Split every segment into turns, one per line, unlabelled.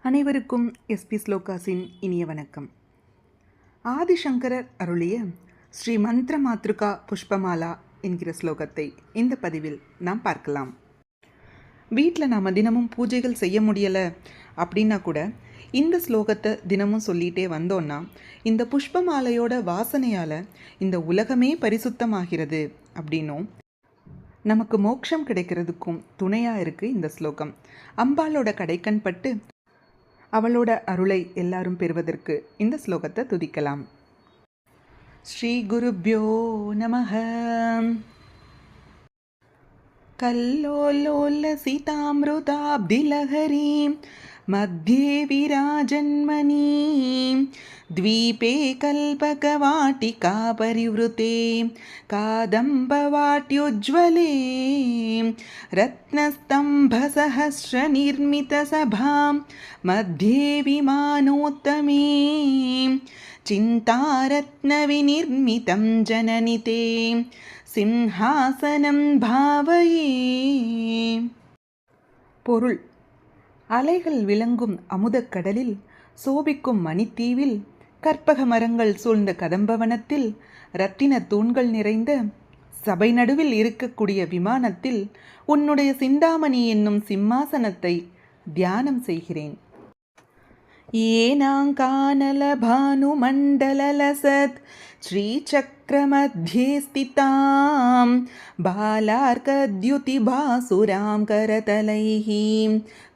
அனைவருக்கும் எஸ்பி ஸ்லோகாஸின் இனிய வணக்கம். ஆதிசங்கரர் அருளிய ஸ்ரீ மந்திர மாத்ருகா புஷ்பமாலா என்கிற ஸ்லோகத்தை இந்த பதிவில் நாம் பார்க்கலாம். வீட்டில் நாம் தினமும் பூஜைகள் செய்ய முடியலை அப்படின்னா கூட இந்த ஸ்லோகத்தை தினமும் சொல்லிகிட்டே வந்தோன்னா இந்த புஷ்பமாலையோட வாசனையால் இந்த உலகமே பரிசுத்தமாகிறது அப்படின்னும் நமக்கு மோட்சம் கிடைக்கிறதுக்கும் துணையாக இருக்குது இந்த ஸ்லோகம். அம்பாளோட கடைக்கண் பட்டு அவளோட அருளை எல்லாரும் பெறுவதற்கு இந்த ஸ்லோகத்தை துதிக்கலாம். ஸ்ரீ குருப்யோ நமஹ. கல்லோலோலசிதாம்ருதாப்திலஹரீம் மத்யே விராஜன்மனீம் द्वीपे कल्पकवाटिका परिवृते कादम्बवाट्युज्ज्वले रत्नस्तम्भसहस्रनिर्मितसभां मध्ये विमानोत्तमे चिन्तारत्नविनिर्मितं जननि ते सिंहासनं भावये. பொருள்: அலைகள் விளங்கும் அமுதக்கடலில் சோபிக்கும் மணித்தீவில் கற்பக மரங்கள் சூழ்ந்த கதம்பவனத்தில் இரத்தின தூண்கள் நிறைந்த சபை நடுவில் இருக்கக்கூடிய விமானத்தில் உன்னுடைய சிந்தாமணி என்னும் சிம்மாசனத்தை தியானம் செய்கிறேன். ஏனாங்கானல பானுமண்டலலசத் ஸ்ரீசக்கரமத்யே ஸ்திதாம் பாலார்கத்யுதிபாசுராம் கரதலைஹ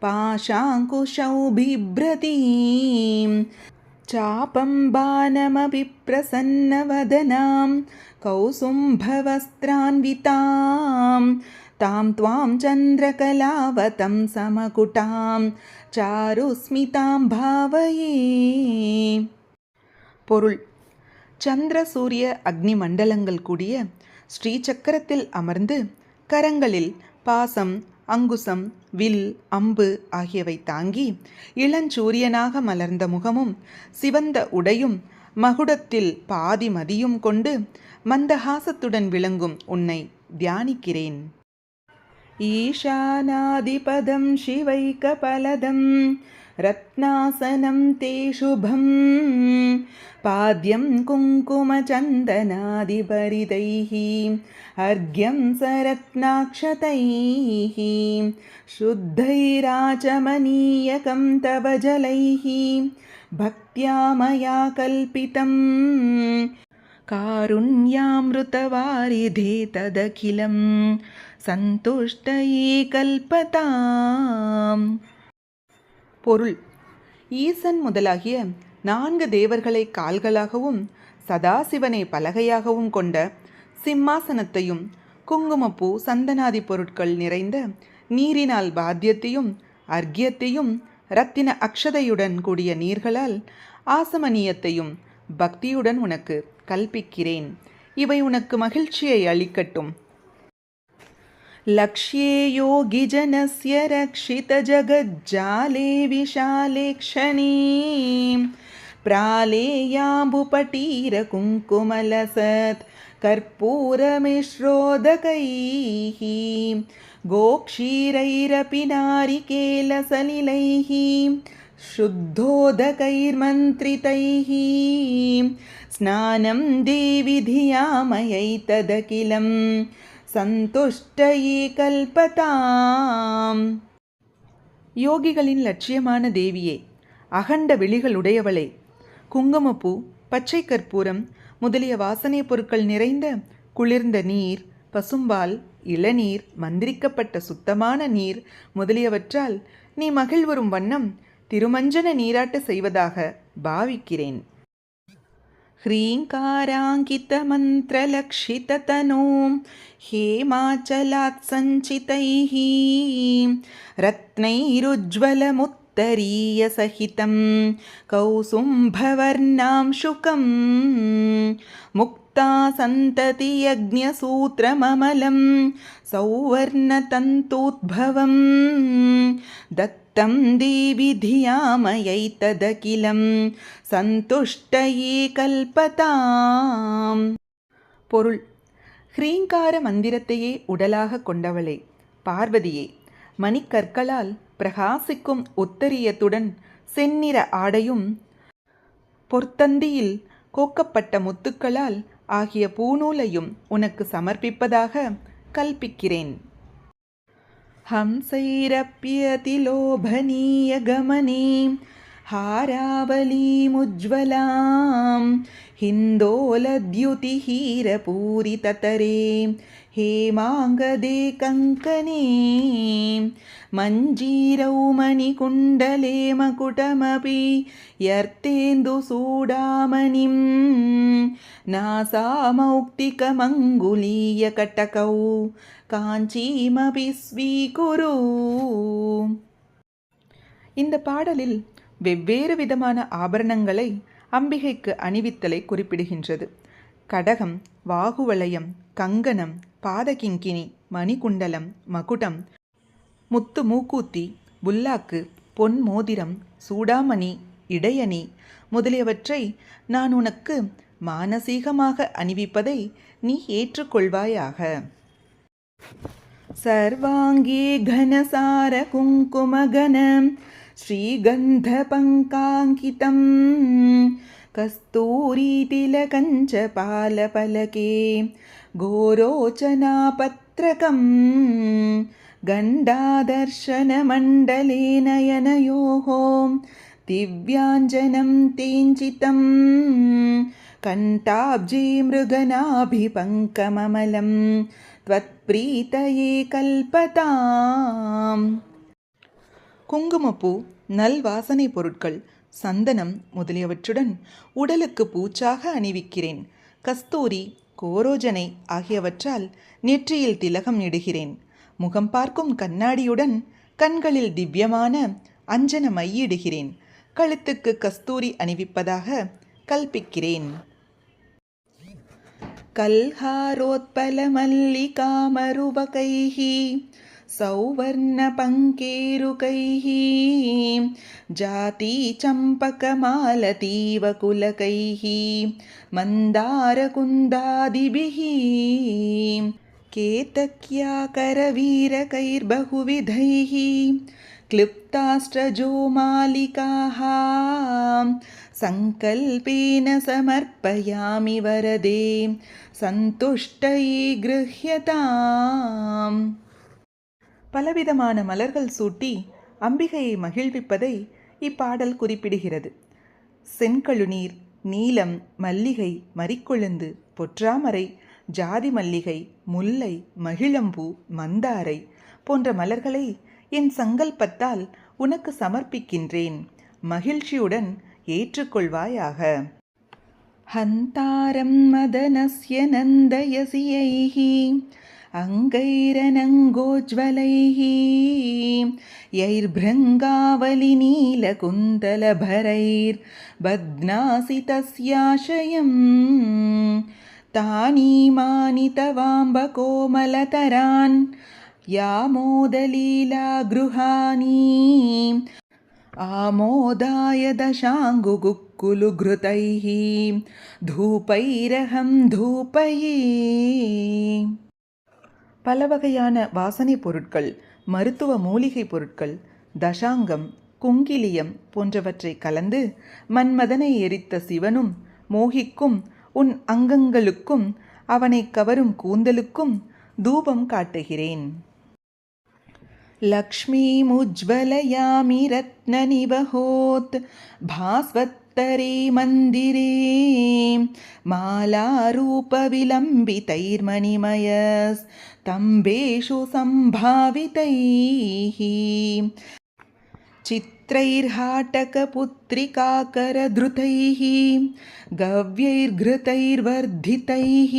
பாஷாங்குஷௌ பிப்ரதீம் சாபம் பானமபி பிரசன்னவதனாம் கௌசும்பவஸ்திரான்விதாம் தாம் த்வாம் சந்திரகலாவதம் சமகுடாம் சாருஸ்மிதாம் பாவயே. பொருள்: சந்திர சூரிய அக்னி மண்டலங்கள் கூடிய ஸ்ரீசக்கரத்தில் அமர்ந்து கரங்களில் பாசம், அங்குசம், வில், அம்பு ஆகியவை தாங்கி இளஞ்சூரியனாக மலர்ந்த முகமும் சிவந்த உடையும் மகுடத்தில் பாதி மதியும் கொண்டு மந்தஹாசத்துடன் விளங்கும் உன்னை தியானிக்கிறேன். ஈசானாதிபதம் சிவைகபலதம் ரத்னாசனம் தே சுபம் பாத்யம் குங்குமச்சந்தனாதிபரிதைஹ அர்க்யம் சரத்னாக்ஷதைஹ சுத்தைராச்சமனீயகம் தவ ஜலைஹ பக்த்யா மயா கல்பிதம் காருண்யாம்ருதவாரிதே ததகிலம் சந்துஷ்டயே கல்பதாம். பொருள்: ஈசன் முதலாகிய 4 தேவர்களை கால்களாகவும் சதாசிவனை பலகையாகவும் கொண்ட சிம்மாசனத்தையும் குங்குமப்பூ சந்தனாதி பொருட்கள் நிறைந்த நீரினால் பாத்தியத்தையும் அர்க்கியத்தையும் இரத்தின அக்ஷதையுடன் கூடிய நீர்களால் ஆசமனியத்தையும் பக்தியுடன் உனக்கு கல்பிக்கிறேன். இவை உனக்கு மகிழ்ச்சியை அளிக்கட்டும். லக்ஷ்யே யோகி ஜனஸ்ய ரக்ஷித ஜகஜ்ஜாலே விஷாலே க்ஷணே பிராலேயாம்புபடீர குங்குமலசத் கற்பூரமிஸ்ரோதகைஹ கோக்ஷீரைரபி நாரிகேலசலிலைஹ शुद्धोदकैर्मन्त्रितैः स्नानं देवि धियामयै तदखिलं சந்துஷ்டயே கல்பதாம். யோகிகளின் லட்சியமான தேவியே, அகண்ட விழிகளுடையவளே, குங்குமப்பூ, பச்சை கற்பூரம் முதலிய வாசனை பொருட்கள் நிறைந்த குளிர்ந்த நீர், பசும்பால், இளநீர், மந்திரிக்கப்பட்ட சுத்தமான நீர் முதலியவற்றால் நீ மகிழ்வரும் வண்ணம் திருமஞ்சன நீராட்டு செய்வதாக பாவிக்கிறேன். ஹ்ரீங்காராங்கித மந்திரலக்ஷிததனோம் ஹேமாச்சலாத் சஞ்சிதைஹ ரத்னைருஜ்வலமுத்தரீய சகிதம் கௌசும்பவர்ணாம் சுகம் முக்தா சந்ததி யக்ஞசூத்ரமமலம் சௌவர்ணதந்தூத்பவம் தத்தம் தேவி தியாமயை ததகிலம் சந்துஷ்டயே கல்பதாம். பொருள்: ஹ்ரீங்கார மந்திரத்தையே உடலாக கொண்டவளே, பார்வதியே, மணிக்கற்களால் பிரகாசிக்கும் உத்தரியத்துடன் செந்நிற ஆடையும் பொற்தந்தியில் கோக்கப்பட்ட முத்துக்களால் ஆகிய பூநூலையும் உனக்கு சமர்ப்பிப்பதாக கல்பிக்கிறேன். ஹம்சைரப்யதிலோபனீயகமனே हारावलीमुज्ज्वलां हिन्दोलद्युतिहीरपूरिततरे हेमाङ्गदे कङ्कणे मञ्जीरौ मणिकुण्डले मकुटमपि यर्तेन्दुसूडामणिं नासामौक्तिकमङ्गुलीयकटकौ काञ्चीमपि स्वीकुरु. இந்த பாடலில் வெவ்வேறு விதமான ஆபரணங்களை அம்பிகைக்கு அணிவித்தலை குறிப்பிடுகின்றது. கடகம், வாகுவலயம், கங்கணம், பாதகிங்கினி, மணிகுண்டலம், மகுடம், முத்து மூக்கூத்தி, புல்லாக்கு, பொன் மோதிரம், சூடாமணி, இடையணி முதலியவற்றை நான் உனக்கு மானசீகமாக அணிவிப்பதை நீ ஏற்றுக்கொள்வாயாக. சர்வாங்கே கனசார குங்குமகனம் श्रीगन्धपङ्काङ्कितं कस्तूरीतिलकञ्च पालपलके घोरोचनापत्रकं गण्डादर्शनमण्डले नयनयोः दिव्याञ्जनं तेञ्चितं कण्ठाब्जे मृगनाभिपङ्कममलं त्वत्प्रीतये कल्पताम्. குங்குமப்பூ, நல் வாசனை பொருட்கள், சந்தனம் முதலியவற்றுடன் உடலுக்கு பூச்சாக அணிவிக்கிறேன். கஸ்தூரி, கோரோஜனை ஆகியவற்றால் நெற்றியில் திலகம் இடுகிறேன். முகம் பார்க்கும் கண்ணாடியுடன் கண்களில் திவ்யமான அஞ்சன மையிடுகிறேன். கழுத்துக்கு கஸ்தூரி அணிவிப்பதாக கல்பிக்கிறேன். கல்ஹாரோத்பலமல்லிகாமருபகைः सौवर्णपङ्केरुकैः जातीचम्पकमालतीवकुलकैः मन्दारकुन्दादिभिः केतक्याकरवीरकैर्बहुविधैः क्लिप्तास्त्रजोमालिकाः सङ्कल्पेन समर्पयामि वरदे सन्तुष्टये गृह्यताम्. பலவிதமான மலர்கள் சூட்டி அம்பிகையை மகிழ்விப்பதை இப்பாடல் குறிப்பிடுகிறது. செங்கழுநீர், நீலம், மல்லிகை, மரிக்கொழுந்து, பொற்றாமரை, ஜாதி மல்லிகை, முல்லை, மகிழம்பூ, மந்தாரை போன்ற மலர்களை என் சங்கல்பத்தால் உனக்கு சமர்ப்பிக்கின்றேன். மகிழ்ச்சியுடன் ஏற்றுக்கொள்வாயாக. ஹந்தாரம் மதனஸ்ய நந்தயசியைः अङ्गैरनङ्गोज्ज्वलैः यैर्भृङ्गावलिनीलकुन्तलभरैर्बध्नासि तस्याशयं तानीमानि तवाम्बकोमलतरान् यामोदलीलागृहाणि आमोदाय दशाङ्गुकुक्कुलुघृतैः धूपैरहं धूपये. பல வகையான வாசனை பொருட்கள், மருத்துவ மூலிகை பொருட்கள், தசாங்கம், குங்கிலியம் போன்றவற்றை கலந்து மன்மதனை எரித்த சிவனும் மோகிக்கும் உன் அங்கங்களுக்கும் அவனை கவரும் கூந்தலுக்கும் தூபம் காட்டுகிறேன். லக்ஷ்மீமுஜ்வலயாமி ரத்னநிவஹோத் பாஸ்வத்தரே மந்திரே மாலாரூபவிலம்பிதைர்மணிமயஸ்தம்பேஷு சம்பாவிதைः चित्रैर्हाटकपुत्रिकाकरधृतैः गव्यैर्घृतैर्वर्धितैः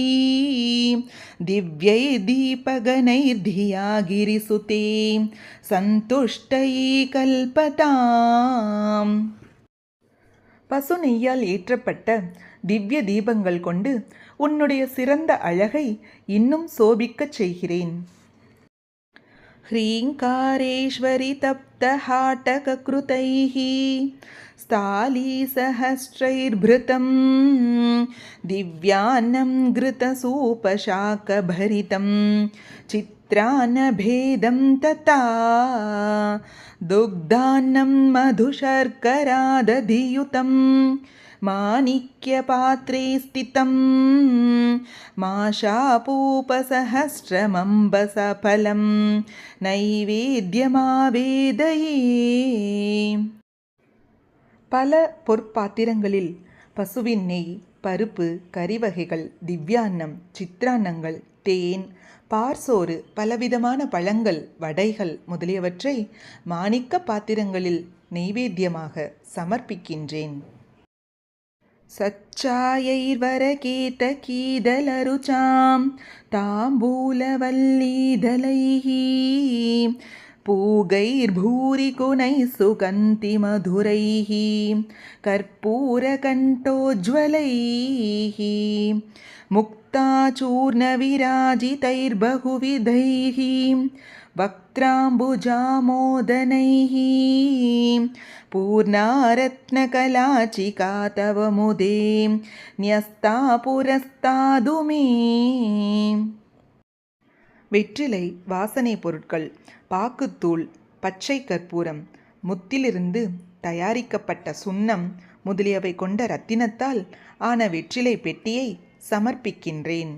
दिव्यैर्दीपगणैर्धिया गिरिसुते सन्तुष्टये कल्पताम्. பசு நெய்யால் ஏற்றப்பட்ட திவ்ய தீபங்கள் கொண்டு உன்னுடைய சிறந்த அழகை இன்னும் சோபிக்கச் செய்கிறேன். ह्रीङ्कारेश्वरि तप्तहाटककृतैः स्थालीसहस्रैर्भृतं दिव्यान्नं घृतसूपशाकभरितं चित्रान्नभेदं तथा दुग्धान्नं मधुशर्करादधियुतं माणिक्यपात्रे स्थितं माशापूपसहस्रमम्बसफलं நைவேத்தியமாவேதையே. பல பொற்பாத்திரங்களில் பசுவின் நெய், பருப்பு, கறிவகைகள், திவ்யான்னம், சித்திரான்னங்கள், தேன், பார்சோறு, பலவிதமான பழங்கள், வடைகள் முதலியவற்றை மாணிக்க பாத்திரங்களில் நெய்வேத்தியமாக சமர்ப்பிக்கின்றேன். सच्चायैर्वरकेतकीदलरुचां ताम्बूलवल्लीदलैः पूगैर्भूरिकुनैः सुगन्धिमधुरैः कर्पूरकण्ठोज्ज्वलैः मुक्ताचूर्णविराजितैर्बहुविधैः वक्त्राम्बुजामोदनैः पूर्णारत्नकलाचिका तव मुदे न्यस्ता पुरस्तादु मे. வெற்றிலை, வாசனை பொருட்கள், பாக்குத்தூள், பச்சை கற்பூரம், முத்திலிருந்து தயாரிக்கப்பட்ட சுண்ணம் முதலியவை கொண்ட ரத்தினத்தால் ஆன வெற்றிலை பெட்டியை சமர்ப்பிக்கின்றேன்.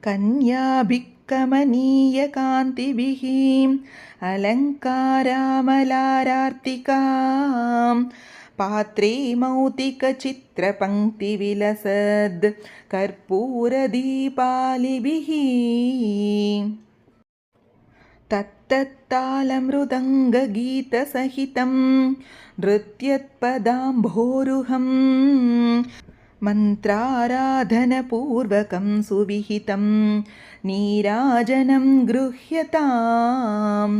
கன்யாபிக்கமனீய காந்திபிஹீம் அலங்காராமலாரார்த்திகாம் பாத்ரே மௌதிகசித்திரபங்கிவிலசத் கற்பூரதீபாலிபிஹ தத்தத்தாளமிருதங்ககீதசகிதம் நிருத்யத்பதாம்போருஹம் மந்த்ராராதனபூர்வகம் சுவிஹிதம் நீராஜனம் கிருஹ்யதாம்.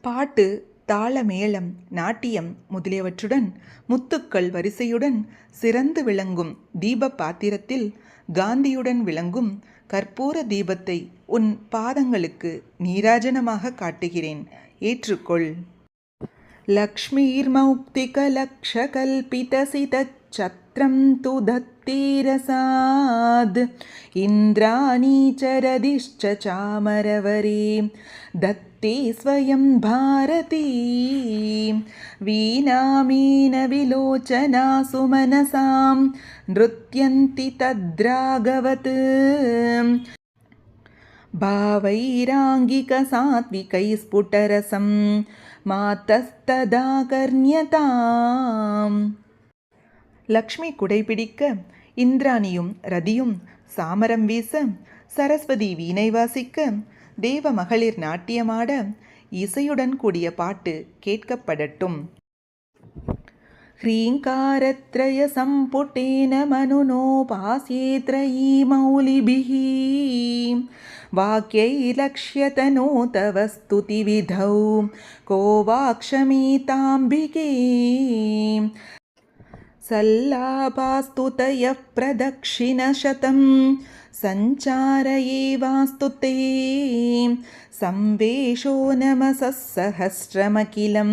பாட்டு, தாளமேளம், நாட்டியம் முதலியவற்றுடன் முத்துக்கள் வரிசையுடன் சிறந்து விளங்கும் தீப பாத்திரத்தில் காந்தியுடன் விளங்கும் கற்பூர தீபத்தை உன் பாதங்களுக்கு நீராஜனமாக காட்டுகிறேன், ஏற்றுக்கொள். லக்ஷ்மீர்மௌக்திகலக்ஷகல்பிதசிதச்சத்ரம் து தத்தீரசாத் இந்திராணீச்சரதிஷ்ச சாமரவரே தத்தே ஸ்வயம் பாரதி வீணாமீன விலோச்சனா சுமனசாம் நிருத்யந்தி தத்ராகவத் பாவைராங்கிகசாத்விகைஸ்புடரசம் மாதஸ்ததா கர்ண்யதாம். லக்ஷ்மி குடைபிடிக்க, இந்திராணியும் ரதியும் சாமரம் வீச, சரஸ்வதி வீணை வாசிக்க, தேவ மகளிர் நாட்டியமாட இசையுடன் கூடிய பாட்டு கேட்கப்படட்டும். ह्रीङ्कारत्रय सम्पुटेन मनुनोपास्येत्रयी मौलिभिः वाक्यैर्लक्ष्यतनो तव स्तुतिविधौ को वाक्षमीताम्बिके सल्लापास्तुतयः प्रदक्षिणशतं सञ्चारयेवास्तु ते संवेशो नमसः सहस्रमखिलं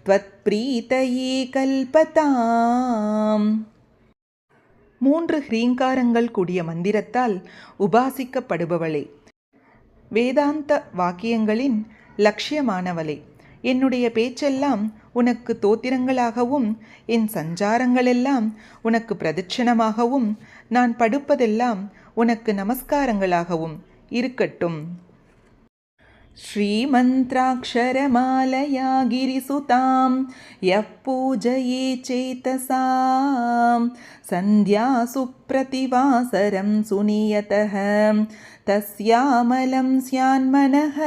त्वत्प्रीतये कल्पताम्. 3 ஹ்ரீங்காரங்கள் கூடிய மந்திரத்தால் உபாசிக்கப்படுபவளே, வேதாந்த வாக்கியங்களின் லட்சியமானவளே, என்னுடைய பேச்செல்லாம் உனக்கு தோத்திரங்களாகவும், என் சஞ்சாரங்களெல்லாம் உனக்கு பிரதட்சணமாகவும், நான் படுப்பதெல்லாம் உனக்கு நமஸ்காரங்களாகவும் இருக்கட்டும். श्रीमन्त्राक्षरमालया गिरिसुतां यः पूजये चेतसां सन्ध्यासुप्रतिवासरं सुनियतः तस्यामलं स्यान्मनः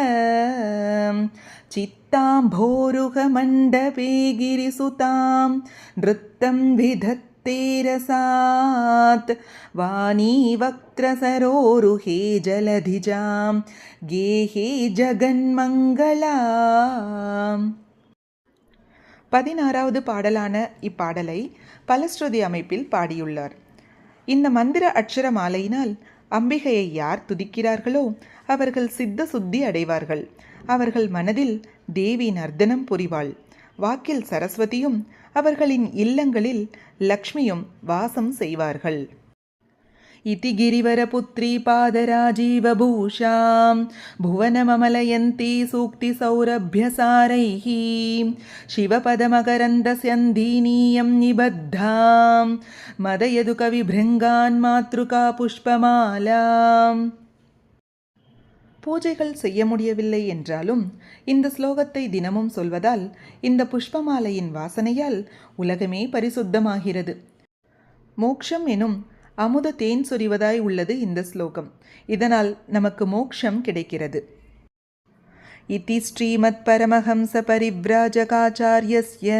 चित्ताम्भोरुहमण्डपे गिरिसुतां नृत्तं विधत्तेरसात् वाणी वक्त्रसरोरुहे जलधिजां गेहे ஜகன்மங்களா. 16வது பாடலான இப்பாடலை பலஸ்ருதி அமைப்பில் பாடியுள்ளார். இந்த மந்திர அட்சர மாலையினால் அம்பிகையை யார் துதிக்கிறார்களோ அவர்கள் சித்த சுத்தி அடைவார்கள். அவர்கள் மனதில் தேவி நர்த்தனம் புரிவாள். வாக்கில் சரஸ்வதியும் அவர்களின் இல்லங்களில் லக்ஷ்மியும் வாசம் செய்வார்கள். इति गिरिवरपुत्री पादराजीवभूषां भुवनममलयन्ती सूक्तिसौरभ्यसारैः शिवपदमकरन्दस्यन्धीनीयं निबद्धां मदयदु कविभृङ्गान् मातृका पुष्पमालाम्. பூஜைகள் செய்ய முடியவில்லை என்றாலும் இந்த ஸ்லோகத்தை தினமும் சொல்வதால் இந்த புஷ்பமாலையின் வாசனையால் உலகமே பரிசுத்தமாகிறது. மோக்ஷம் எனும் அமுத தேன் சொரிவதாய் உள்ளது இந்த ஸ்லோகம். இதனால் நமக்கு மோக்ஷம் கிடைக்கிறது. இதி ஸ்ரீமத் பரமஹம்ச பரிவ்ராஜகாச்சார்யஸ்ய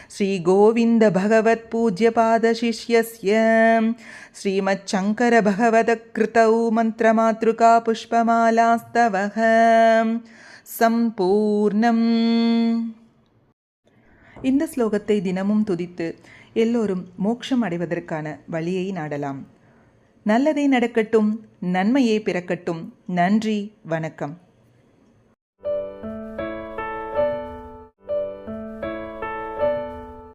ஸ்ரீ கோவிந்த பகவத் பூஜ்ய பாத சிஷ்யஸ்ய ஸ்ரீமத் சங்கர பகவத கிருதௌ மந்திரமாத்ருகா புஷ்பமாலாஸ்தவஹ சம்பூர்ணம். இந்த ஸ்லோகத்தை தினமும் துதித்து எல்லோரும் மோட்சம் அடைவதற்கான வழியை நாடலாம். நல்லதே நடக்கட்டும், நன்மையே பிறக்கட்டும். நன்றி, வணக்கம்.